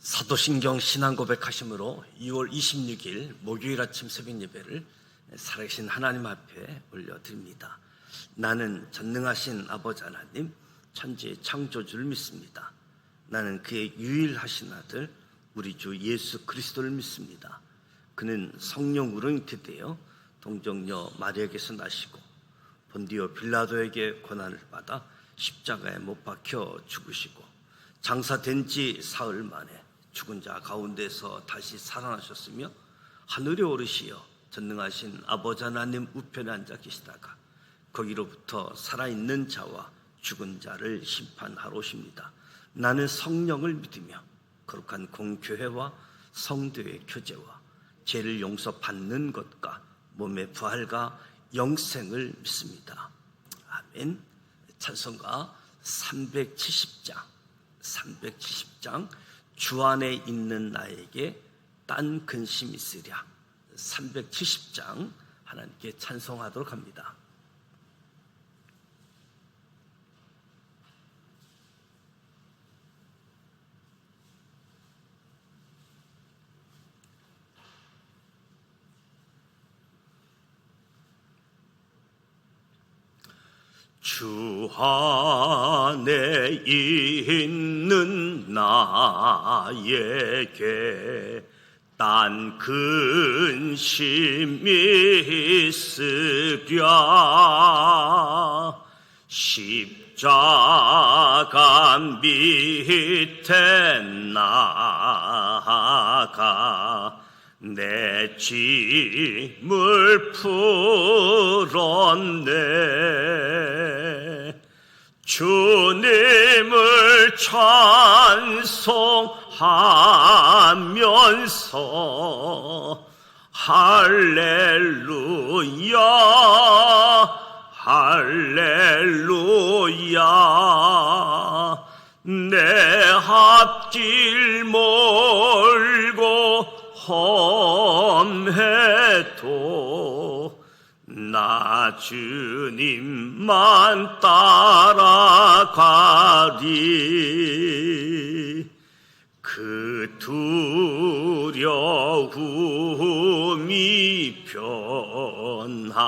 사도신경 신앙고백하심으로 2월 26일 목요일 아침 새벽 예배를 살아계신 하나님 앞에 올려드립니다. 나는 전능하신 아버지 하나님, 천지의 창조주를 믿습니다. 나는 그의 유일하신 아들 우리 주 예수 그리스도를 믿습니다. 그는 성령 우렁이태 되어 동정녀 마리아에게서 나시고 본디오 빌라도에게 고난을 받아 십자가에 못 박혀 죽으시고 장사된 지 사흘 만에 죽은 자 가운데서 다시 살아나셨으며 하늘에 오르시어 전능하신 아버지 하나님 우편에 앉아 계시다가 거기로부터 살아있는 자와 죽은 자를 심판하러 오십니다. 나는 성령을 믿으며 거룩한 공교회와 성도의 교제와 죄를 용서받는 것과 몸의 부활과 영생을 믿습니다. 아멘. 찬송가 370장 주 안에 있는 나에게 딴 근심 있으랴. 370장 하나님께 찬송하도록 합니다. 주 안에 있는 나에게 딴 근심이 있으랴. 십자가 밑에 나아가 내 짐을 풀었네. 주님을 찬송하면서 할렐루야 할렐루야. 내 앞길 멀고 험해도 나 주님만 따라가리. 그 두려움이 변하여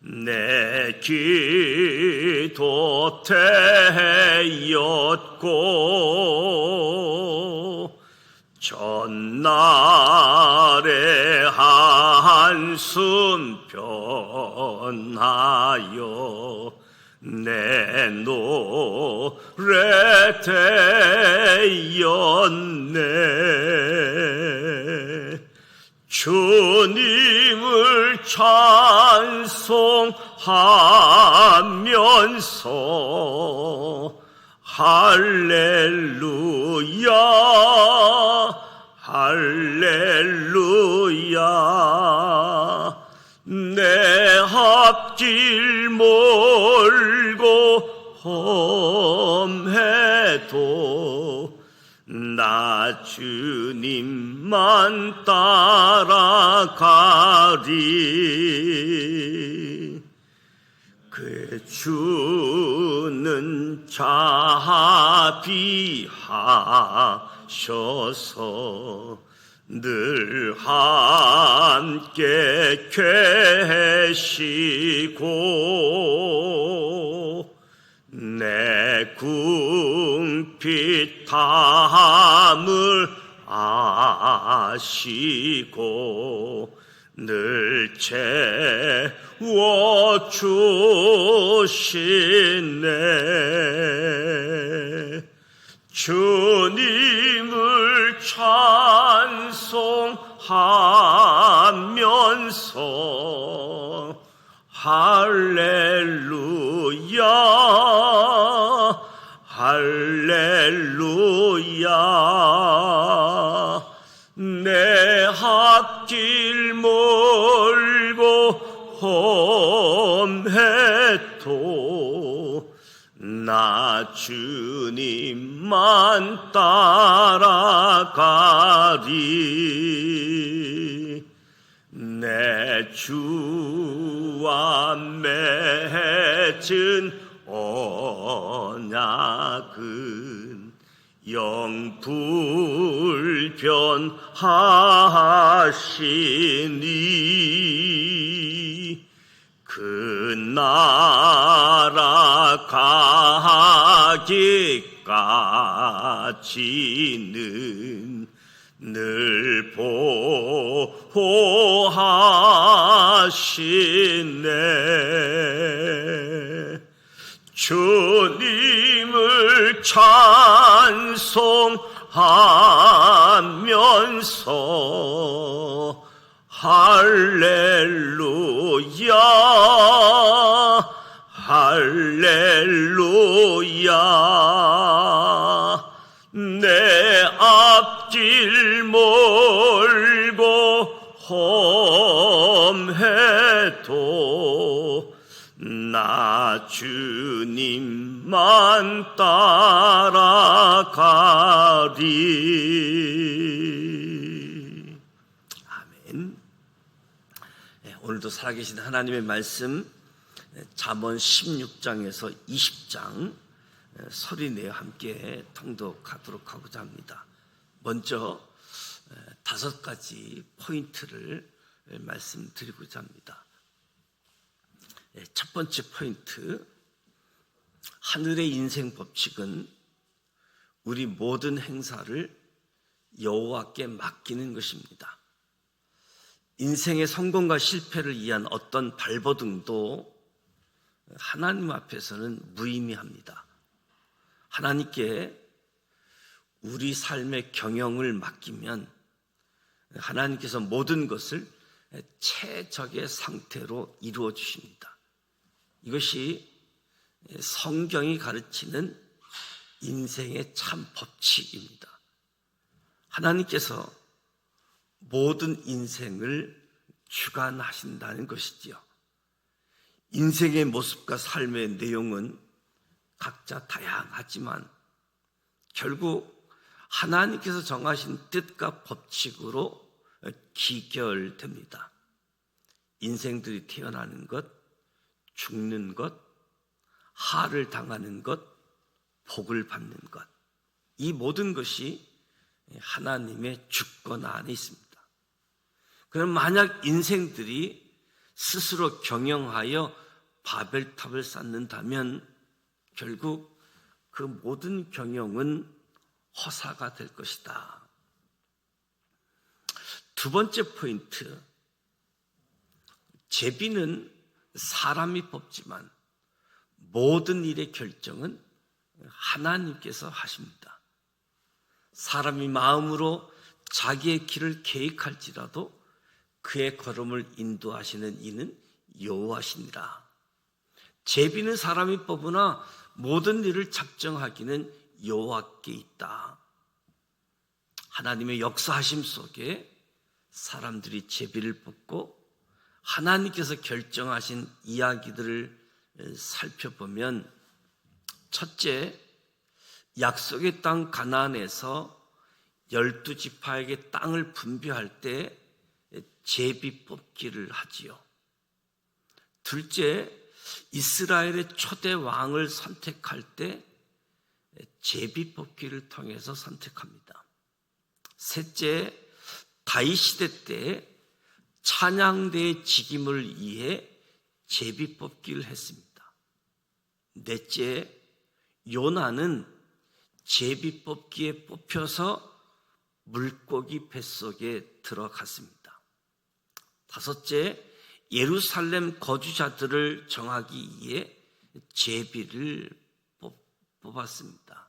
내 기도 되었고 전날의 한숨 변하여 내 노래 되었네. 주님을 찬송하면서 할렐루야 할렐루야. 내 앞길 멀고 험해도 나 주님만 따라가리. 그 주는 자비하셔서 늘 함께 계시고 내 궁핍함을 아시고 늘 채워주시네. 주님을 찬송하면서 할렐루야 할렐루야. 내 앞길 멀고 험해도 나 주님만 따라가리. 내 주와 맺은 언약은 영불변하시니 그 나라 가기까지는 늘 보호하시네. 주님을 찬송하면서 할렐루야 할렐루야. 내 앞길 멀고 험해도 나 주님만 따라가리. 아멘. 오늘도 살아계신 하나님의 말씀 잠언 16장에서 20장 소리내어 함께 통독하도록 하고자 합니다. 먼저 5가지 포인트를 말씀드리고자 합니다. 첫 번째 포인트, 하늘의 인생 법칙은 우리 모든 행사를 여호와께 맡기는 것입니다. 인생의 성공과 실패를 위한 어떤 발버둥도 하나님 앞에서는 무의미합니다. 하나님께 우리 삶의 경영을 맡기면 하나님께서 모든 것을 최적의 상태로 이루어 주십니다. 이것이 성경이 가르치는 인생의 참 법칙입니다. 하나님께서 모든 인생을 주관하신다는 것이지요. 인생의 모습과 삶의 내용은 각자 다양하지만 결국 하나님께서 정하신 뜻과 법칙으로 기결됩니다. 인생들이 태어나는 것, 죽는 것, 하를 당하는 것, 복을 받는 것, 이 모든 것이 하나님의 주권 안에 있습니다. 그럼 만약 인생들이 스스로 경영하여 바벨탑을 쌓는다면 결국 그 모든 경영은 허사가 될 것이다. 두 번째 포인트, 제비는 사람이 뽑지만 모든 일의 결정은 하나님께서 하십니다. 사람이 마음으로 자기의 길을 계획할지라도 그의 걸음을 인도하시는 이는 여호와시니라. 제비는 사람이 뽑으나 모든 일을 작정하기는 여호와께 있다. 하나님의 역사하심 속에 사람들이 제비를 뽑고 하나님께서 결정하신 이야기들을 살펴보면, 첫째, 약속의 땅 가나안에서 12지파에게 땅을 분배할 때 제비 뽑기를 하지요. 둘째, 이스라엘의 초대 왕을 선택할 때 제비 뽑기를 통해서 선택합니다. 셋째, 다윗 시대 때 찬양대의 직임을 위해 제비 뽑기를 했습니다. 넷째, 요나는 제비 뽑기에 뽑혀서 물고기 뱃속에 들어갔습니다. 다섯째, 예루살렘 거주자들을 정하기 위해 제비를 뽑았습니다.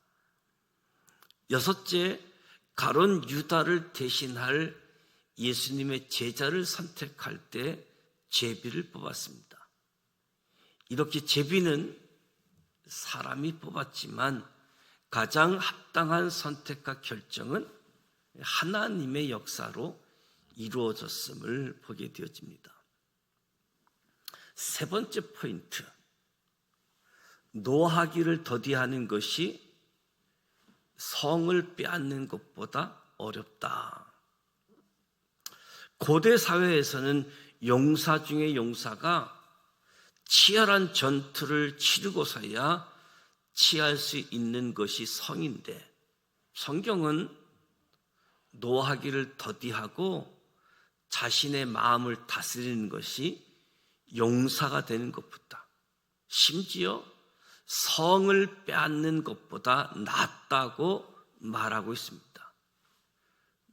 여섯째, 가론 유다를 대신할 예수님의 제자를 선택할 때 제비를 뽑았습니다. 이렇게 제비는 사람이 뽑았지만 가장 합당한 선택과 결정은 하나님의 역사로 이루어졌음을 보게 되어집니다. 세 번째 포인트, 노하기를 더디하는 것이 성을 빼앗는 것보다 어렵다. 고대 사회에서는 용사 중에 용사가 치열한 전투를 치르고서야 취할 수 있는 것이 성인데, 성경은 노하기를 더디하고 자신의 마음을 다스리는 것이 용사가 되는 것보다, 심지어 성을 빼앗는 것보다 낫다고 말하고 있습니다.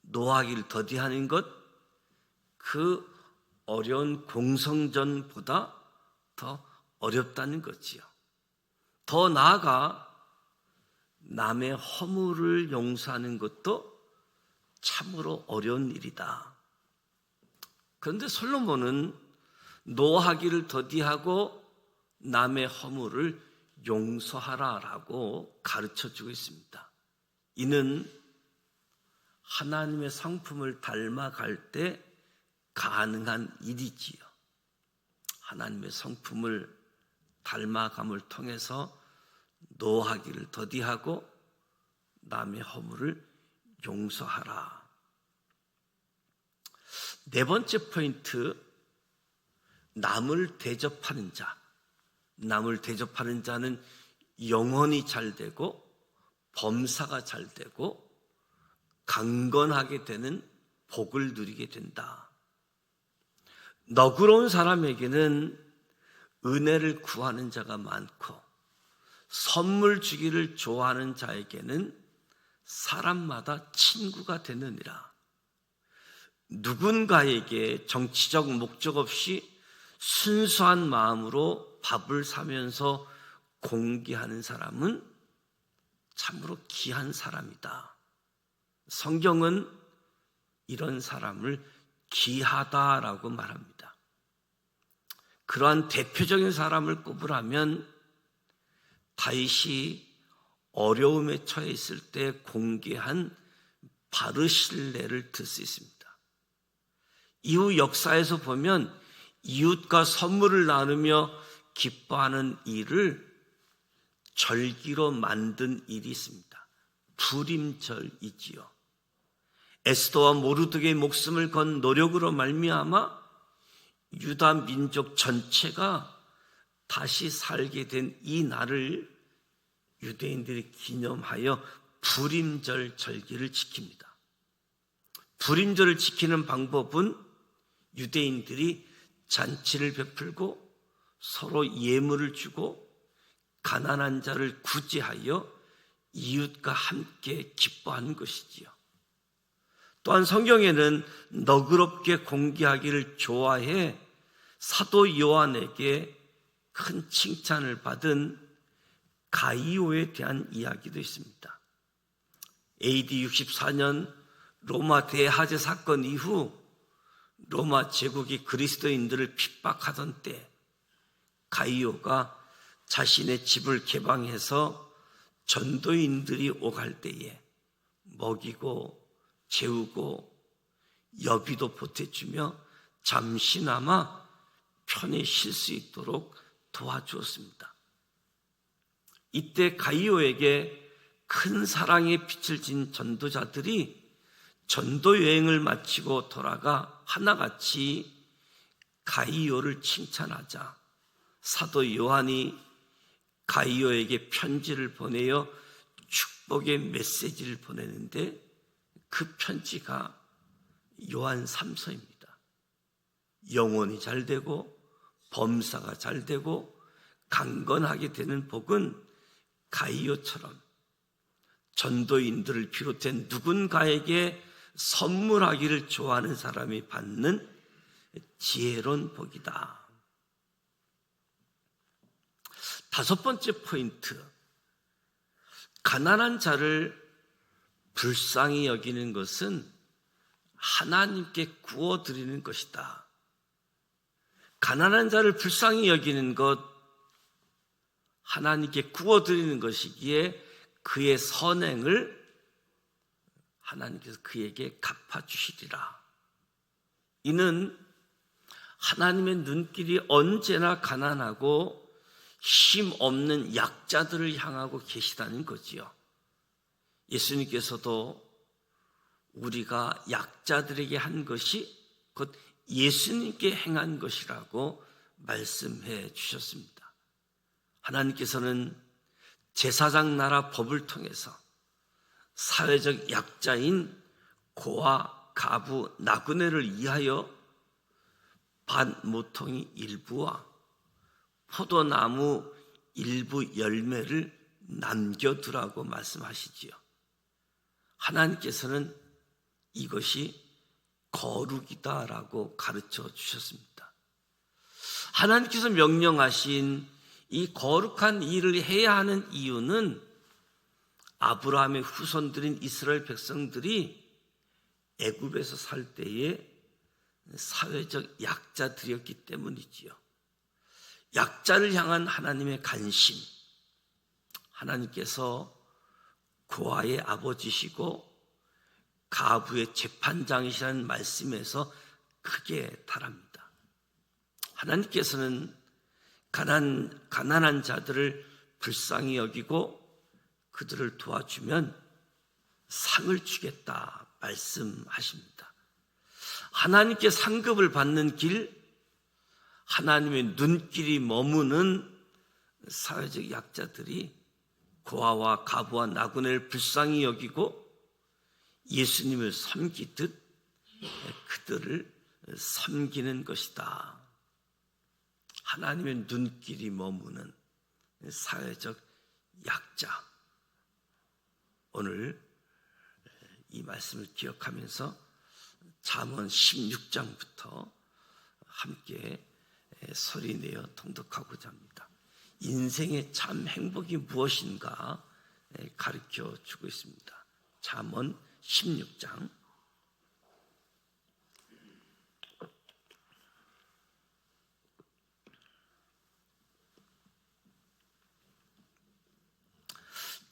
노하기를 더디하는 것, 그 어려운 공성전보다 더 어렵다는 거지요. 더 나아가 남의 허물을 용서하는 것도 참으로 어려운 일이다. 그런데 솔로몬은 노하기를 더디하고 남의 허물을 용서하라라고 가르쳐주고 있습니다. 이는 하나님의 성품을 닮아갈 때 가능한 일이지요. 하나님의 성품을 닮아감을 통해서 노하기를 더디하고 남의 허물을 용서하라. 네 번째 포인트, 남을 대접하는 자. 남을 대접하는 자는 영혼이 잘 되고 범사가 잘 되고 강건하게 되는 복을 누리게 된다. 너그러운 사람에게는 은혜를 구하는 자가 많고 선물 주기를 좋아하는 자에게는 사람마다 친구가 되느니라. 누군가에게 정치적 목적 없이 순수한 마음으로 밥을 사면서 공개하는 사람은 참으로 귀한 사람이다. 성경은 이런 사람을 귀하다라고 말합니다. 그러한 대표적인 사람을 꼽으라면 다윗이 어려움에 처해 있을 때 공개한 바르실레를 들 수 있습니다. 이후 역사에서 보면 이웃과 선물을 나누며 기뻐하는 일을 절기로 만든 일이 있습니다. 부림절이지요. 에스더와 모르드게의 목숨을 건 노력으로 말미암아 유다 민족 전체가 다시 살게 된 이 날을 유대인들이 기념하여 부림절 절기를 지킵니다. 부림절을 지키는 방법은 유대인들이 잔치를 베풀고 서로 예물을 주고 가난한 자를 구제하여 이웃과 함께 기뻐하는 것이지요. 또한 성경에는 너그럽게 공개하기를 좋아해 사도 요한에게 큰 칭찬을 받은 가이오에 대한 이야기도 있습니다. AD 64년 로마 대하제 사건 이후 로마 제국이 그리스도인들을 핍박하던 때 가이오가 자신의 집을 개방해서 전도인들이 오갈 때에 먹이고 재우고 여비도 보태주며 잠시나마 편히 쉴 수 있도록 도와주었습니다. 이때 가이오에게 큰 사랑의 빛을 진 전도자들이 전도 여행을 마치고 돌아가 하나같이 가이오를 칭찬하자 사도 요한이 가이오에게 편지를 보내어 축복의 메시지를 보내는데 그 편지가 요한 3서입니다. 영혼이 잘 되고 범사가 잘 되고 강건하게 되는 복은 가이오처럼 전도인들을 비롯해 누군가에게 선물하기를 좋아하는 사람이 받는 지혜로운 복이다. 다섯 번째 포인트, 가난한 자를 불쌍히 여기는 것은 하나님께 구워드리는 것이다. 가난한 자를 불쌍히 여기는 것, 하나님께 구워드리는 것이기에 그의 선행을 하나님께서 그에게 갚아주시리라. 이는 하나님의 눈길이 언제나 가난하고 힘 없는 약자들을 향하고 계시다는 거지요. 예수님께서도 우리가 약자들에게 한 것이 곧 예수님께 행한 것이라고 말씀해 주셨습니다. 하나님께서는 제사장 나라 법을 통해서 사회적 약자인 고아, 가부, 나그네를 위하여 밭모퉁이 일부와 포도나무 일부 열매를 남겨두라고 말씀하시지요. 하나님께서는 이것이 거룩이다라고 가르쳐 주셨습니다. 하나님께서 명령하신 이 거룩한 일을 해야 하는 이유는 아브라함의 후손들인 이스라엘 백성들이 애굽에서 살 때에 사회적 약자들이었기 때문이지요. 약자를 향한 하나님의 관심, 하나님께서 고아의 아버지시고 가부의 재판장이시라는 말씀에서 크게 달합니다. 하나님께서는 가난한 자들을 불쌍히 여기고 그들을 도와주면 상을 주겠다 말씀하십니다. 하나님께 상급을 받는 길, 하나님의 눈길이 머무는 사회적 약자들이 고아와 가부와 나그네를 불쌍히 여기고 예수님을 섬기듯 그들을 섬기는 것이다. 하나님의 눈길이 머무는 사회적 약자. 오늘 이 말씀을 기억하면서 잠언 16장부터 함께 소리내어 통독하고자 합니다. 인생의 참 행복이 무엇인가 가르쳐 주고 있습니다. 잠언 16장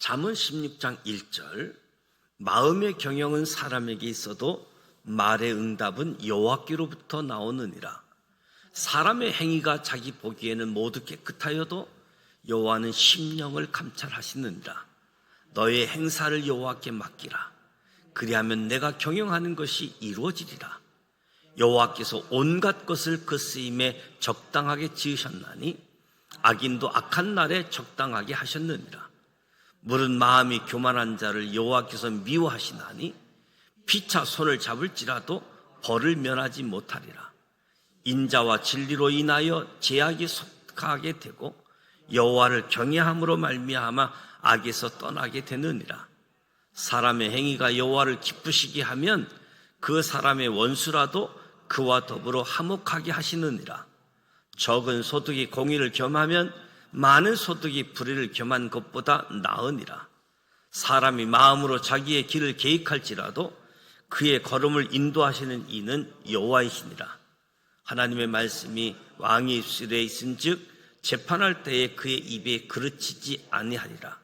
잠언 16장 1절 마음의 경영은 사람에게 있어도 말의 응답은 여호와께로부터 나오느니라. 사람의 행위가 자기 보기에는 모두 깨끗하여도 여호와는 심령을 감찰하시느니라. 너의 행사를 여호와께 맡기라. 그리하면 내가 경영하는 것이 이루어지리라. 여호와께서 온갖 것을 그 쓰임에 적당하게 지으셨나니 악인도 악한 날에 적당하게 하셨느니라. 물은 마음이 교만한 자를 여호와께서 미워하시나니 피차 손을 잡을지라도 벌을 면하지 못하리라. 인자와 진리로 인하여 제약이 속하게 되고 여호와를 경외함으로 말미암아 악에서 떠나게 되느니라. 사람의 행위가 여호와를 기쁘시게 하면 그 사람의 원수라도 그와 더불어 화목하게 하시느니라. 적은 소득이 공의를 겸하면 많은 소득이 불의를 겸한 것보다 나으니라. 사람이 마음으로 자기의 길을 계획할지라도 그의 걸음을 인도하시는 이는 여호와이시니라. 하나님의 말씀이 왕의 입술에 있은즉 재판할 때에 그의 입에 그르치지 아니하리라.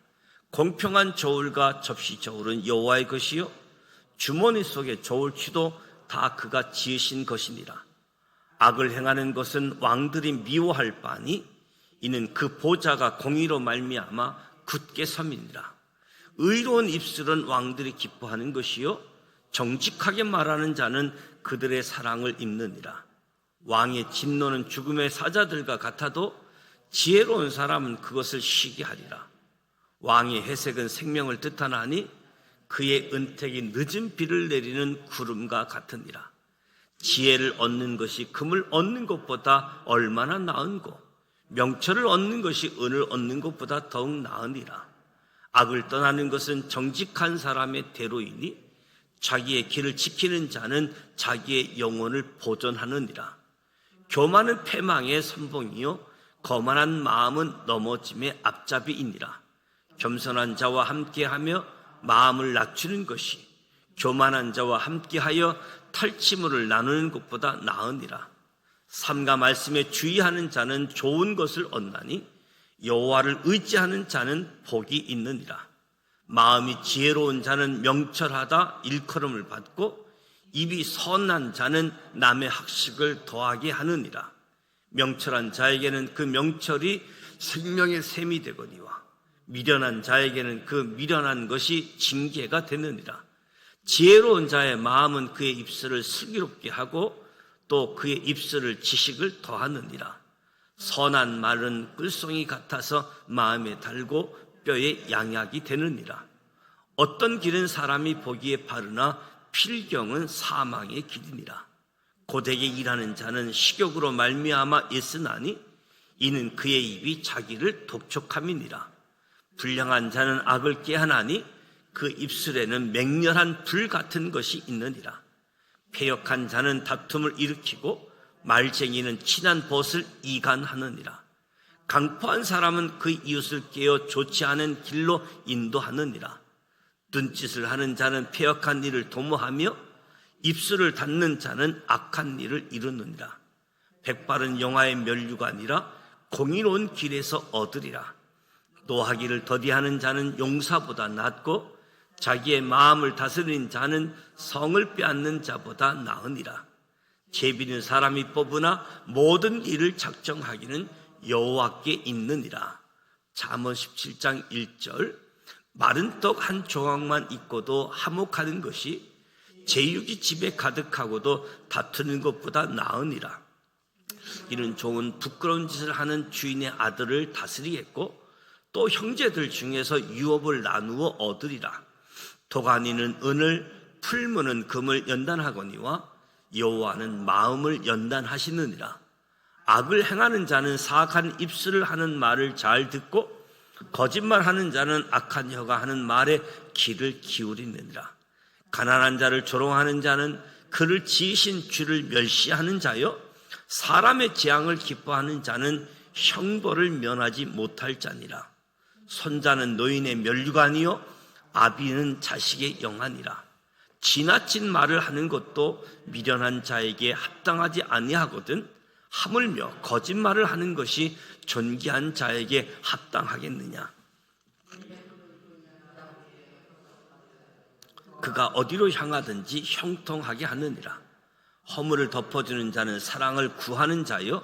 공평한 저울과 접시 저울은 여호와의 것이요 주머니 속에 저울추도 다 그가 지으신 것이니라. 악을 행하는 것은 왕들이 미워할 바니 이는 그 보좌가 공의로 말미암아 굳게 섬이니라. 의로운 입술은 왕들이 기뻐하는 것이요 정직하게 말하는 자는 그들의 사랑을 입느니라. 왕의 진노는 죽음의 사자들과 같아도 지혜로운 사람은 그것을 쉬게 하리라. 왕의 회색은 생명을 뜻하나니 그의 은택이 늦은 비를 내리는 구름과 같으니라. 지혜를 얻는 것이 금을 얻는 것보다 얼마나 나은고 명철을 얻는 것이 은을 얻는 것보다 더욱 나으니라. 악을 떠나는 것은 정직한 사람의 대로이니 자기의 길을 지키는 자는 자기의 영혼을 보존하느니라. 교만은 패망의 선봉이요 거만한 마음은 넘어짐의 앞잡이이니라. 겸손한 자와 함께하며 마음을 낮추는 것이 교만한 자와 함께하여 탈취물을 나누는 것보다 나으니라. 삼가 말씀에 주의하는 자는 좋은 것을 얻나니 여호와를 의지하는 자는 복이 있느니라. 마음이 지혜로운 자는 명철하다 일컬음을 받고 입이 선한 자는 남의 학식을 더하게 하느니라. 명철한 자에게는 그 명철이 생명의 샘이 되거니와 미련한 자에게는 그 미련한 것이 징계가 되느니라. 지혜로운 자의 마음은 그의 입술을 슬기롭게 하고 또 그의 입술을 지식을 더하느니라. 선한 말은 꿀송이 같아서 마음에 달고 뼈에 양약이 되느니라. 어떤 길은 사람이 보기에 바르나 필경은 사망의 길이니라. 고되게 일하는 자는 식욕으로 말미암아 애쓰나니 이는 그의 입이 자기를 독촉함이니라. 불량한 자는 악을 꾀하나니 그 입술에는 맹렬한 불 같은 것이 있느니라. 패역한 자는 다툼을 일으키고 말쟁이는 친한 벗을 이간하느니라. 강포한 사람은 그 이웃을 깨어 좋지 않은 길로 인도하느니라. 눈짓을 하는 자는 패역한 일을 도모하며 입술을 닫는 자는 악한 일을 이루느니라. 백발은 영화의 면류가 아니라 공의로운 길에서 얻으리라. 노하기를 더디하는 자는 용사보다 낫고 자기의 마음을 다스리는 자는 성을 빼앗는 자보다 나으니라. 제비는 사람이 뽑으나 모든 일을 작정하기는 여호와께 있느니라. 잠언 17장 1절. 마른 떡 한 조각만 있고도 화목하는 것이 제육이 집에 가득하고도 다투는 것보다 나으니라. 이는 종은 부끄러운 짓을 하는 주인의 아들을 다스리겠고 또 형제들 중에서 유업을 나누어 얻으리라. 도가니는 은을, 풀무는 금을 연단하거니와 여호와는 마음을 연단하시느니라. 악을 행하는 자는 사악한 입술을 하는 말을 잘 듣고 거짓말하는 자는 악한 혀가 하는 말에 귀를 기울이느니라. 가난한 자를 조롱하는 자는 그를 지으신 주를 멸시하는 자요, 사람의 재앙을 기뻐하는 자는 형벌을 면하지 못할 자니라. 손자는 노인의 면류가 아니요 아비는 자식의 영아니라. 지나친 말을 하는 것도 미련한 자에게 합당하지 아니하거든 하물며 거짓말을 하는 것이 존귀한 자에게 합당하겠느냐. 그가 어디로 향하든지 형통하게 하느니라. 허물을 덮어주는 자는 사랑을 구하는 자요,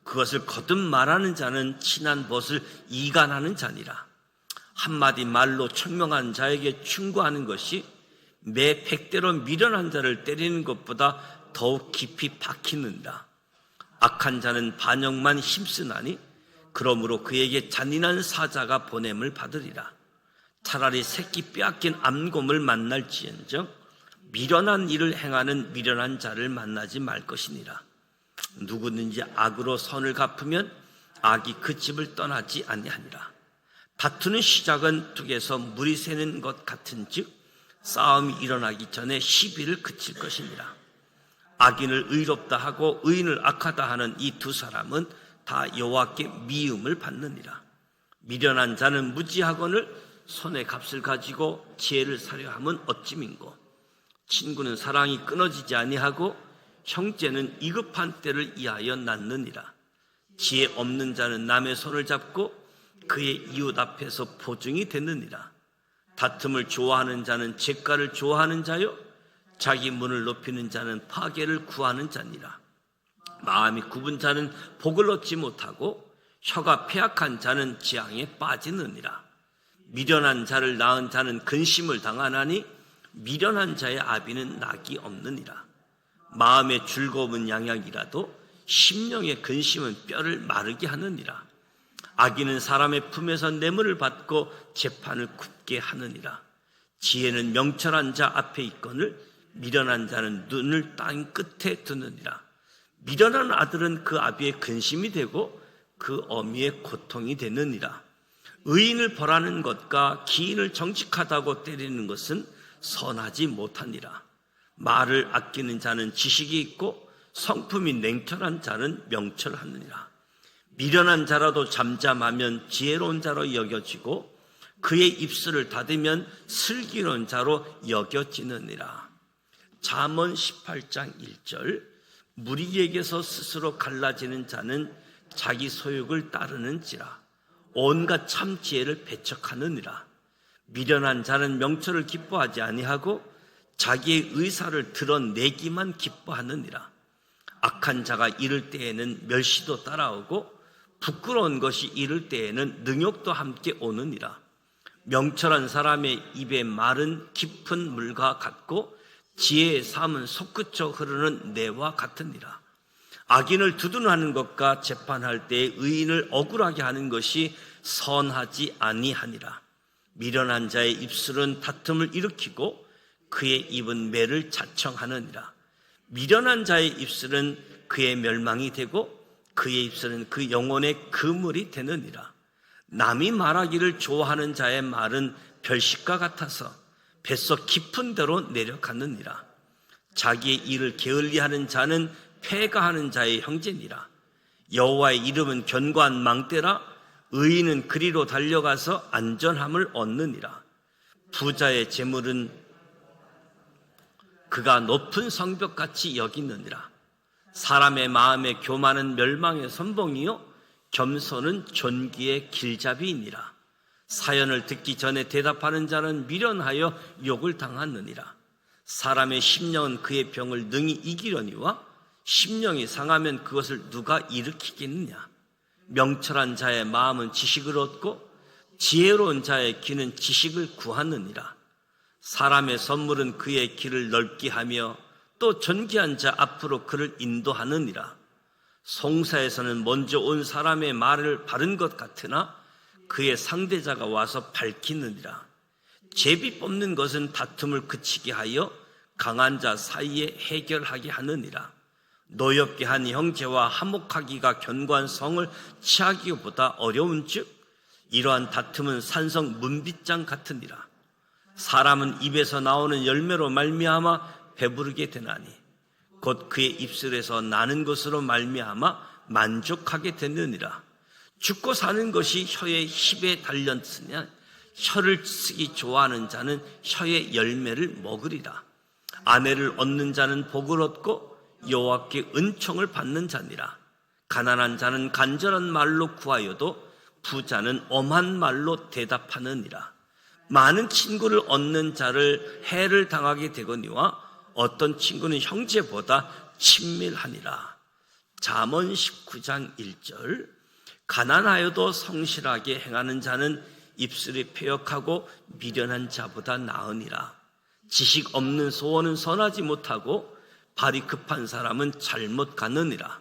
그것을 거듭 말하는 자는 친한 벗을 이간하는 자니라. 한마디 말로 청명한 자에게 충고하는 것이 매 100대로 미련한 자를 때리는 것보다 더욱 깊이 박히는다. 악한 자는 반역만 힘쓰나니 그러므로 그에게 잔인한 사자가 보냄을 받으리라. 차라리 새끼 빼앗긴 암곰을 만날지언정 미련한 일을 행하는 미련한 자를 만나지 말 것이니라. 누구든지 악으로 선을 갚으면 악이 그 집을 떠나지 아니하니라. 다투는 시작은 둑에서 물이 새는 것 같은즉 싸움이 일어나기 전에 시비를 그칠 것이니라. 악인을 의롭다 하고 의인을 악하다 하는 이 두 사람은 다 여호와께 미움을 받느니라. 미련한 자는 무지하거늘 손에 값을 가지고 지혜를 사려 함은 어찌민고. 친구는 사랑이 끊어지지 아니하고 형제는 이급한 때를 이하여 낳느니라. 지혜 없는 자는 남의 손을 잡고 그의 이웃 앞에서 보증이 되느니라. 다툼을 좋아하는 자는 잿가를 좋아하는 자요, 자기 문을 높이는 자는 파괴를 구하는 자니라. 마음이 굽은 자는 복을 얻지 못하고 혀가 패악한 자는 재앙에 빠지느니라. 미련한 자를 낳은 자는 근심을 당하나니 미련한 자의 아비는 낙이 없느니라. 마음의 즐거움은 양약이라도 심령의 근심은 뼈를 마르게 하느니라. 악인은 사람의 품에서 뇌물을 받고 재판을 굽게 하느니라. 지혜는 명철한 자 앞에 있거늘 미련한 자는 눈을 땅 끝에 두느니라. 미련한 아들은 그 아비의 근심이 되고 그 어미의 고통이 되느니라. 의인을 벌하는 것과 기인을 정직하다고 때리는 것은 선하지 못하니라. 말을 아끼는 자는 지식이 있고 성품이 냉철한 자는 명철하느니라. 미련한 자라도 잠잠하면 지혜로운 자로 여겨지고 그의 입술을 닫으면 슬기로운 자로 여겨지느니라. 잠언 18장 1절. 무리에게서 스스로 갈라지는 자는 자기 소욕을 따르는지라 온갖 참 지혜를 배척하느니라. 미련한 자는 명철을 기뻐하지 아니하고 자기의 의사를 드러내기만 기뻐하느니라. 악한 자가 이를 때에는 멸시도 따라오고 부끄러운 것이 이를 때에는 능욕도 함께 오느니라. 명철한 사람의 입의 말은 깊은 물과 같고 지혜의 삶은 솟구쳐 흐르는 내와 같으니라. 악인을 두둔하는 것과 재판할 때 의인을 억울하게 하는 것이 선하지 아니하니라. 미련한 자의 입술은 다툼을 일으키고 그의 입은 매를 자청하느니라. 미련한 자의 입술은 그의 멸망이 되고 그의 입술은 그 영혼의 그물이 되느니라. 남이 말하기를 좋아하는 자의 말은 별식과 같아서 뱃속 깊은 데로 내려가느니라. 자기의 일을 게을리하는 자는 패가하는 자의 형제니라. 여호와의 이름은 견고한 망대라. 의인은 그리로 달려가서 안전함을 얻느니라. 부자의 재물은 그가 높은 성벽같이 여기느니라. 사람의 마음에 교만은 멸망의 선봉이요 겸손은 존귀의 길잡이이니라. 사연을 듣기 전에 대답하는 자는 미련하여 욕을 당하느니라. 사람의 심령은 그의 병을 능히 이기려니와 심령이 상하면 그것을 누가 일으키겠느냐. 명철한 자의 마음은 지식을 얻고 지혜로운 자의 귀는 지식을 구하느니라. 사람의 선물은 그의 길을 넓게 하며 또 존귀한 자 앞으로 그를 인도하느니라. 송사에서는 먼저 온 사람의 말을 바른 것 같으나 그의 상대자가 와서 밝히느니라. 제비 뽑는 것은 다툼을 그치게 하여 강한 자 사이에 해결하게 하느니라. 노엽게 한 형제와 화목하기가 견고한 성을 취하기보다 어려운즉 이러한 다툼은 산성 문빗장 같으니라. 사람은 입에서 나오는 열매로 말미암아 배부르게 되나니 곧 그의 입술에서 나는 것으로 말미암아 만족하게 되느니라. 죽고 사는 것이 혀의 힙에 달렸으냐 혀를 쓰기 좋아하는 자는 혀의 열매를 먹으리라. 아내를 얻는 자는 복을 얻고 여호와께 은총을 받는 자니라. 가난한 자는 간절한 말로 구하여도 부자는 엄한 말로 대답하느니라. 많은 친구를 얻는 자를 해를 당하게 되거니와 어떤 친구는 형제보다 친밀하니라. 잠언 19장 1절. 가난하여도 성실하게 행하는 자는 입술이 패역하고 미련한 자보다 나으니라. 지식 없는 소원은 선하지 못하고 발이 급한 사람은 잘못 가느니라.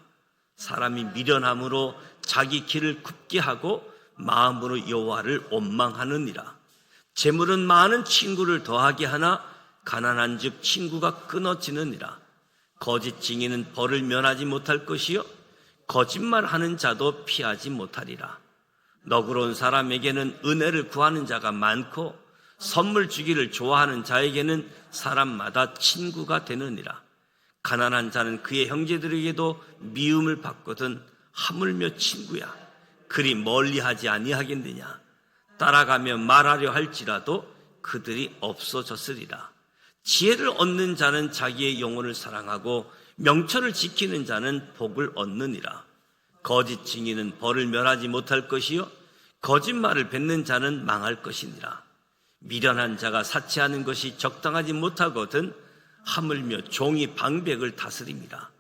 사람이 미련함으로 자기 길을 굽게 하고 마음으로 여호와를 원망하느니라. 재물은 많은 친구를 더하게 하나 가난한 즉 친구가 끊어지느니라. 거짓 증인은 벌을 면하지 못할 것이요 거짓말하는 자도 피하지 못하리라. 너그러운 사람에게는 은혜를 구하는 자가 많고 선물 주기를 좋아하는 자에게는 사람마다 친구가 되느니라. 가난한 자는 그의 형제들에게도 미움을 받거든 하물며 친구야 그리 멀리하지 아니하겠느냐. 따라가며 말하려 할지라도 그들이 없어졌으리라. 지혜를 얻는 자는 자기의 영혼을 사랑하고 명철을 지키는 자는 복을 얻느니라. 거짓 증인은 벌을 면하지 못할 것이요 거짓말을 뱉는 자는 망할 것이니라. 미련한 자가 사치하는 것이 적당하지 못하거든 하물며 종이 방백을 다스립니다.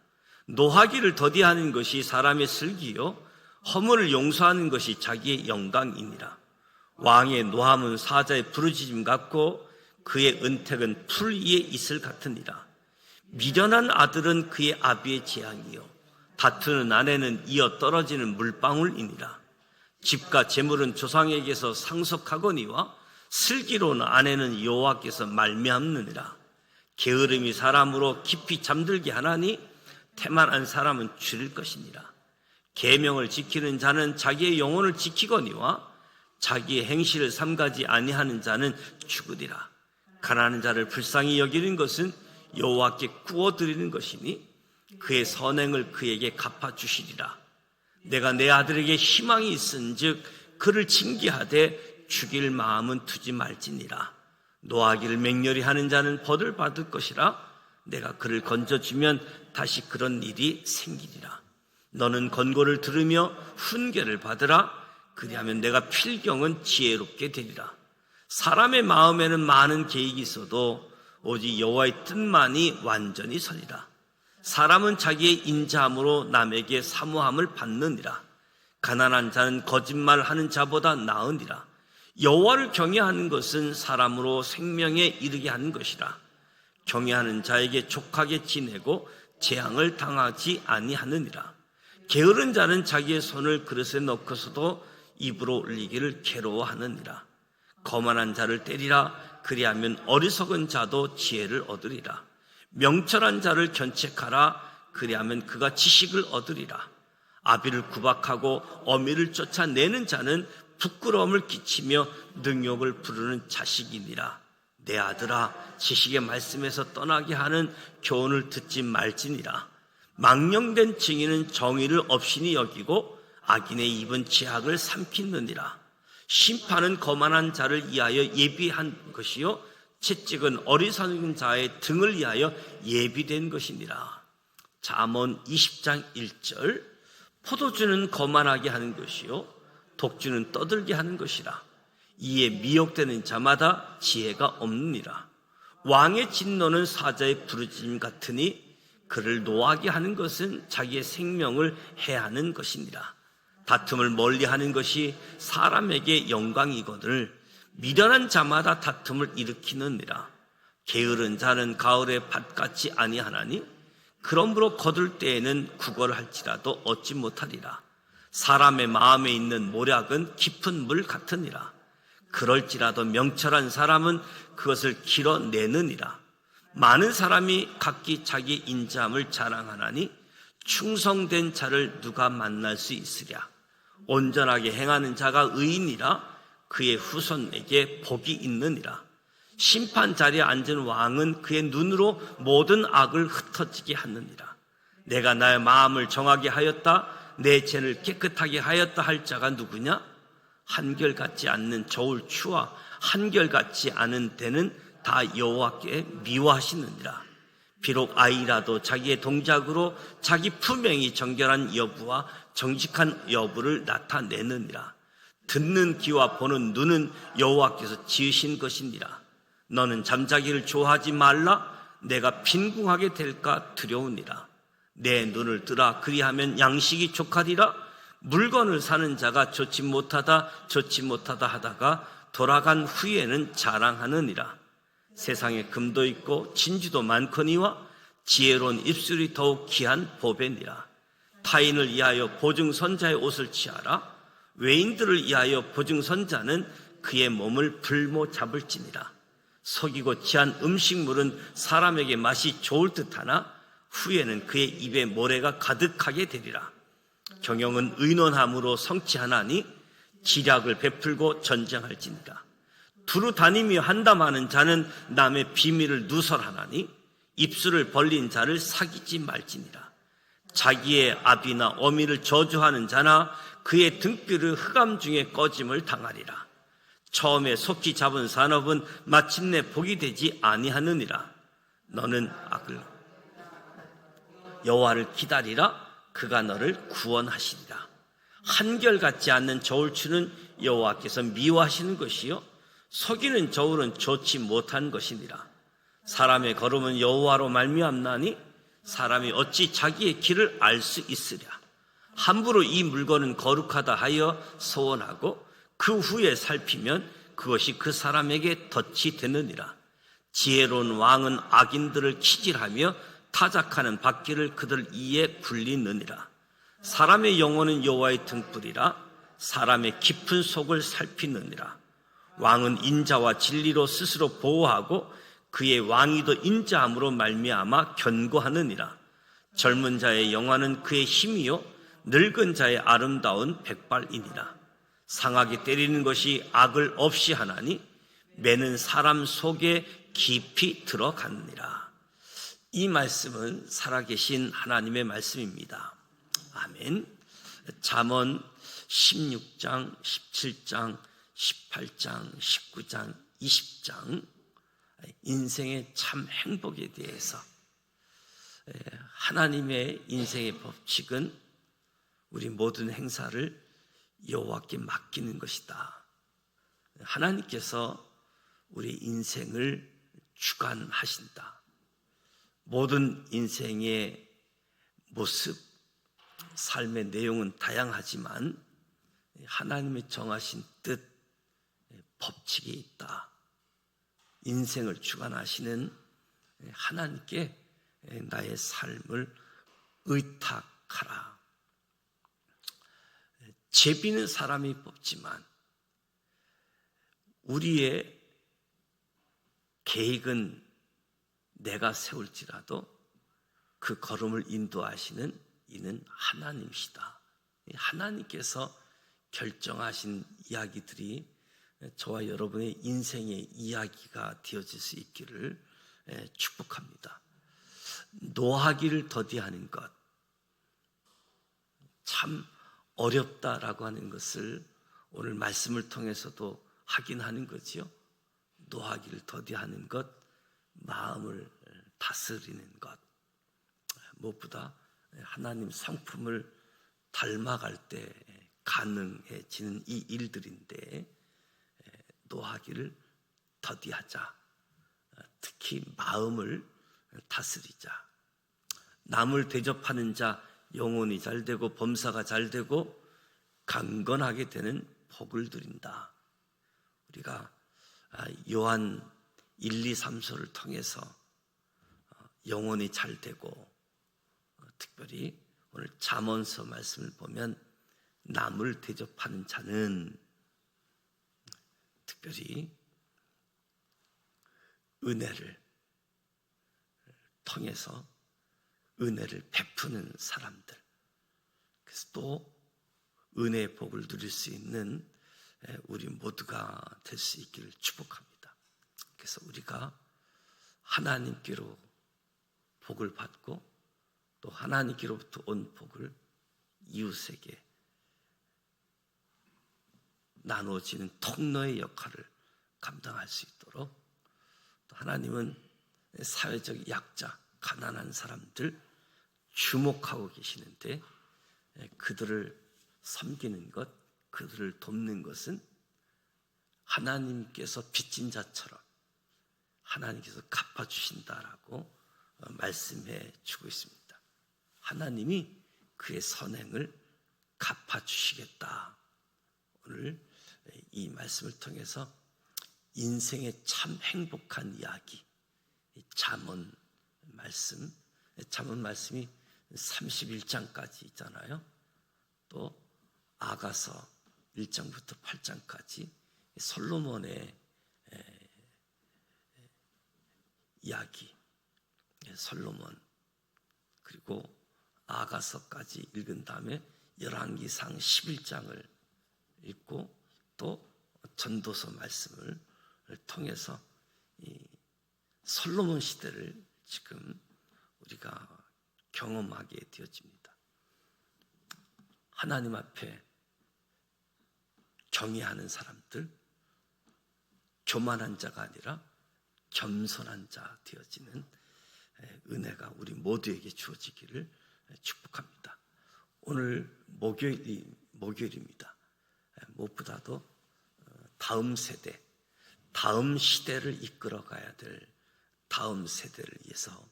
노하기를 더디하는 것이 사람의 슬기요 허물을 용서하는 것이 자기의 영광이니라. 왕의 노함은 사자의 부르짖음 같고 그의 은택은 풀 위에 이슬 같으니라. 미련한 아들은 그의 아비의 재앙이요 다투는 아내는 이어 떨어지는 물방울이니라. 집과 재물은 조상에게서 상속하거니와 슬기로운 아내는 여호와께서 말미암느니라. 게으름이 사람으로 깊이 잠들게 하나니 태만한 사람은 줄일 것이니라. 계명을 지키는 자는 자기의 영혼을 지키거니와 자기의 행실을 삼가지 아니하는 자는 죽으리라. 가난한 자를 불쌍히 여기는 것은 여호와께 구워드리는 것이니 그의 선행을 그에게 갚아주시리라. 내가 내 아들에게 희망이 있은즉 그를 징계하되 죽일 마음은 두지 말지니라. 노하기를 맹렬히 하는 자는 벌을 받을 것이라. 내가 그를 건져주면 다시 그런 일이 생기리라. 너는 권고를 들으며 훈계를 받으라. 그리하면 내가 필경은 지혜롭게 되리라. 사람의 마음에는 많은 계획이 있어도 오직 여호와의 뜻만이 완전히 서리라. 사람은 자기의 인자함으로 남에게 사모함을 받느니라. 가난한 자는 거짓말하는 자보다 나으니라. 여호와를 경외하는 것은 사람으로 생명에 이르게 하는 것이라. 경외하는 자에게 족하게 지내고 재앙을 당하지 아니하느니라. 게으른 자는 자기의 손을 그릇에 넣고서도 입으로 올리기를 괴로워하느니라. 거만한 자를 때리라. 그리하면 어리석은 자도 지혜를 얻으리라. 명철한 자를 견책하라. 그리하면 그가 지식을 얻으리라. 아비를 구박하고 어미를 쫓아내는 자는 부끄러움을 끼치며 능욕을 부르는 자식이니라. 내 아들아, 지식의 말씀에서 떠나게 하는 교훈을 듣지 말지니라. 망령된 증인은 정의를 업신이 여기고 악인의 입은 죄악을 삼키느니라. 심판은 거만한 자를 위하여 예비한 것이요 채찍은 어리석은 자의 등을 위하여 예비된 것이니라. 잠언 20장 1절. 포도주는 거만하게 하는 것이요 독주는 떠들게 하는 것이라. 이에 미혹되는 자마다 지혜가 없느니라. 왕의 진노는 사자의 부르짖음 같으니 그를 노하게 하는 것은 자기의 생명을 해하는 것이니라. 다툼을 멀리하는 것이 사람에게 영광이거늘 미련한 자마다 다툼을 일으키느니라. 게으른 자는 가을에 밭같이 아니하나니 그러므로 거둘 때에는 구걸할지라도 얻지 못하리라. 사람의 마음에 있는 모략은 깊은 물 같으니라. 그럴지라도 명철한 사람은 그것을 길어내느니라. 많은 사람이 각기 자기 인자함을 자랑하나니 충성된 자를 누가 만날 수 있으랴. 온전하게 행하는 자가 의인이라. 그의 후손에게 복이 있느니라. 심판 자리에 앉은 왕은 그의 눈으로 모든 악을 흩어지게 하느니라. 내가 나의 마음을 정하게 하였다, 내 죄를 깨끗하게 하였다 할 자가 누구냐? 한결같지 않는 저울 추와 한결같지 않은 때는 다 여호와께 미워하시느니라. 비록 아이라도 자기의 동작으로 자기 품행이 정결한 여부와 정직한 여부를 나타내느니라. 듣는 귀와 보는 눈은 여호와께서 지으신 것이니라. 너는 잠자기를 좋아하지 말라. 내가 빈궁하게 될까 두려우니라. 내 눈을 뜨라. 그리하면 양식이 족하리라. 물건을 사는 자가 좋지 못하다 하다가 돌아간 후에는 자랑하느니라. 세상에 금도 있고 진주도 많거니와 지혜로운 입술이 더욱 귀한 보배니라. 타인을 위하여 보증선자의 옷을 취하라. 외인들을 위하여 보증선자는 그의 몸을 불모 잡을지니라. 속이고 취한 음식물은 사람에게 맛이 좋을 듯하나 후에는 그의 입에 모래가 가득하게 되리라. 경영은 의논함으로 성취하나니 지략을 베풀고 전쟁할지니라. 두루 다니며 한담하는 자는 남의 비밀을 누설하나니 입술을 벌린 자를 사귀지 말지니라. 자기의 아비나 어미를 저주하는 자나 그의 등뼈를 흑암 중에 꺼짐을 당하리라. 처음에 속히 잡은 산업은 마침내 복이 되지 아니하느니라. 너는 여호와를 기다리라. 그가 너를 구원하시리라. 한결같지 않는 저울추는 여호와께서 미워하시는 것이요 속이는 저울은 좋지 못한 것이니라. 사람의 걸음은 여호와로 말미암나니 사람이 어찌 자기의 길을 알 수 있으랴. 함부로 이 물건은 거룩하다 하여 소원하고 그 후에 살피면 그것이 그 사람에게 덫이 되느니라. 지혜로운 왕은 악인들을 키질하며 타작하는 바퀴를 그들 이에 굴리느니라. 사람의 영혼은 여호와의 등불이라. 사람의 깊은 속을 살피느니라. 왕은 인자와 진리로 스스로 보호하고 그의 왕위도 인자함으로 말미암아 견고하느니라. 젊은 자의 영화는 그의 힘이요 늙은 자의 아름다운 백발이니라. 상하게 때리는 것이 악을 없이 하나니 매는 사람 속에 깊이 들어가느니라. 이 말씀은 살아계신 하나님의 말씀입니다. 아멘. 잠언 16장, 17장, 18장, 19장, 20장 인생의 참 행복에 대해서 하나님의 인생의 법칙은 우리 모든 행사를 여호와께 맡기는 것이다. 하나님께서 우리 인생을 주관하신다. 모든 인생의 모습, 삶의 내용은 다양하지만 하나님의 정하신 뜻, 법칙이 있다. 인생을 주관하시는 하나님께 나의 삶을 의탁하라. 제비는 사람이 뽑지만 우리의 계획은 내가 세울지라도 그 걸음을 인도하시는 이는 하나님이시다. 하나님께서 결정하신 이야기들이 저와 여러분의 인생의 이야기가 되어질 수 있기를 축복합니다. 노하기를 더디하는 것, 참 어렵다라고 하는 것을 오늘 말씀을 통해서도 확인하는 거지요. 노하기를 더디하는 것, 마음을 다스리는 것, 무엇보다 하나님 성품을 닮아갈 때 가능해지는 이 일들인데, 노하기를 더디하자. 특히 마음을 다스리자. 남을 대접하는 자 영혼이 잘되고 범사가 잘되고 강건하게 되는 복을 누린다. 우리가 요한 1, 2, 3서를 통해서 영혼이 잘되고, 특별히 오늘 잠언서 말씀을 보면 남을 대접하는 자는 특별히 은혜를 통해서 은혜를 베푸는 사람들, 그래서 또 은혜의 복을 누릴 수 있는 우리 모두가 될 수 있기를 축복합니다. 그래서 우리가 하나님께로 복을 받고 또 하나님께로부터 온 복을 이웃에게 나눠지는 통로의 역할을 감당할 수 있도록, 또 하나님은 사회적 약자, 가난한 사람들 주목하고 계시는데, 그들을 섬기는 것, 그들을 돕는 것은 하나님께서 빚진 자처럼 하나님께서 갚아주신다라고 말씀해 주고 있습니다. 하나님이 그의 선행을 갚아주시겠다. 오늘 이 말씀을 통해서 인생의 참 행복한 이야기, 잠언 말씀이 31장까지 있잖아요. 또 아가서 1장부터 8장까지 솔로몬의 이야기, 솔로몬, 그리고 아가서까지 읽은 다음에 열왕기상 11장을 읽고 또 전도서 말씀을 통해서 이 솔로몬 시대를 지금 우리가 경험하게 되어집니다. 하나님 앞에 경외하는 사람들, 교만한 자가 아니라 겸손한 자 되어지는 은혜가 우리 모두에게 주어지기를 축복합니다. 오늘 목요일입니다. 무엇보다도 다음 세대, 다음 시대를 이끌어가야 될 다음 세대를 위해서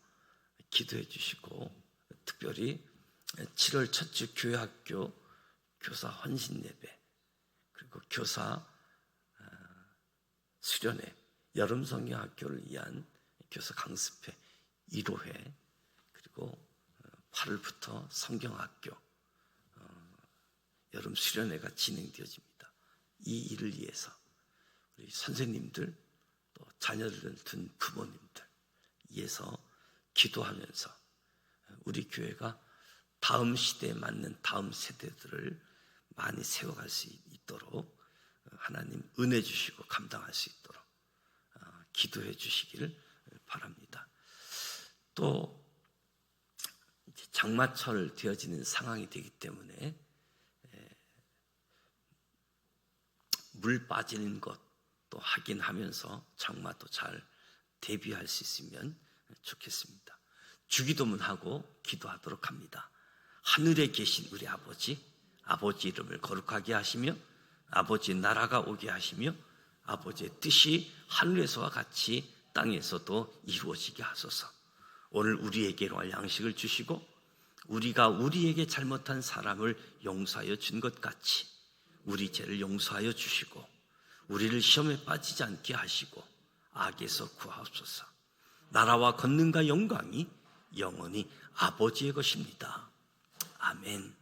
기도해 주시고, 특별히 7월 첫 주 교회학교 교사 헌신 예배, 그리고 교사 수련회, 여름 성경학교를 위한 교사 강습회 1호회, 그리고 8월부터 성경학교 여름 수련회가 진행되어집니다. 이 일을 위해서 우리 선생님들, 또 자녀를 둔 부모님들 위해서 기도하면서 우리 교회가 다음 시대에 맞는 다음 세대들을 많이 세워갈 수 있도록 하나님 은혜 주시고 감당할 수 있도록 기도해 주시기를 바랍니다. 또 장마철 되어지는 상황이 되기 때문에 물 빠지는 것도 확인하면서 장마도 잘 대비할 수 있으면 좋겠습니다. 주기도문하고 기도하도록 합니다. 하늘에 계신 우리 아버지, 아버지 이름을 거룩하게 하시며 아버지 나라가 오게 하시며 아버지의 뜻이 하늘에서와 같이 땅에서도 이루어지게 하소서. 오늘 우리에게 일용할 양식을 주시고 우리가 우리에게 잘못한 사람을 용서하여 준 것 같이 우리 죄를 용서하여 주시고 우리를 시험에 빠지지 않게 하시고 악에서 구하옵소서. 나라와 권능과 영광이 영원히 아버지의 것입니다. 아멘.